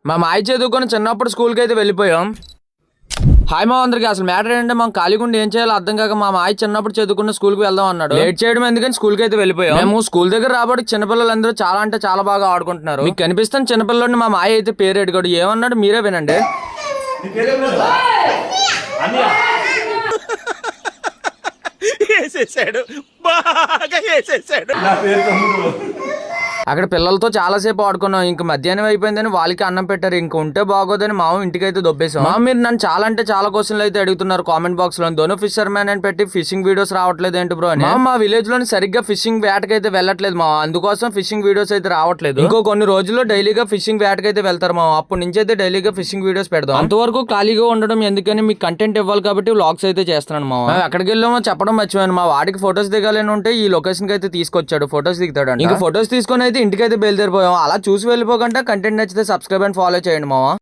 మా మాయ చదువుకొని చిన్నప్పుడు స్కూల్కి అయితే వెళ్ళిపోయాం. హాయ్ మా అందరికి. అసలు మ్యాటర్ ఏంటంటే మనం ఖాళీగా ఉండి ఏం చేయాలో అర్థం కాక మా మాయ చిన్నప్పుడు చదువుకున్న స్కూల్కి వెళ్దాం అన్నాడు. లేట్ చేయడం ఎందుకని స్కూల్కి అయితే వెళ్ళిపోయాం. మేము స్కూల్ దగ్గర రాబట్టి చిన్నపిల్లలందరూ చాలా అంటే చాలా బాగా ఆడుకుంటున్నారు. మీకు కనిపిస్తున్న చిన్నపిల్లల్ని మా మాయ అయితే పేరు అడిగాడు. ఏమన్నాడు మీరే వినండి. అక్కడ పిల్లలతో చాలాసేపు ఆడుకున్నాం. ఇంక మధ్యాహ్నం అయిపోయిందని వాళ్ళకి అన్నం పెట్టారు. ఇంక ఉంటే బాగోదని మామ ఇంటికి అయితే దొబ్బేసాం. మీరు నన్ను చాలా అంటే చాలా క్వశ్చన్లు అయితే అడుగుతున్నారు కామెంట్ బాక్స్ లో. ధోను ఫిషర్ మ్యాన్ అని పెట్టి ఫిషింగ్ వీడియోస్ రావట్లేదు ఏంటి బ్రో అని. మా విలేజ్ లోని సరిగ్గా ఫిషింగ్ వేటకైతే వెళ్ళట్లేదు మా, అందుకోసం ఫిషింగ్ వీడియోస్ అయితే రావట్లేదు. ఇంకో కొన్ని రోజుల్లో డైలీగా ఫిషింగ్ వేటకైతే వెళ్తారు మా. అప్పటి నుంచి అయితే డైలీగా ఫిషింగ్ వీడియోస్ పెడతాం. అంతవరకు ఖాళీగా ఉండడం ఎందుకని మీకు కంటెంట్ ఇవ్వాలి కాబట్టి వ్లాగ్స్ అయితే చేస్తున్నాను మా. ఎక్కడికి వెళ్ళామో చెప్పడం మర్చిపోయాను. మా వాడికి ఫొటోస్ దిగాలని ఉంటే ఈ లొకేషన్ కి అయితే తీసుకొచ్చాడు. ఫొటోస్ దిగుతాడు. ఇంకా ఫొటోస్ తీసుకొని అయితే ఇంటికైతే బయలుదేరిపోయాం. అలా చూసి వెళ్ళిపోకుండా కంటెంట్ నచ్చితే సబ్స్క్రైబ్ అండ్ ఫాలో చేయండి మావా.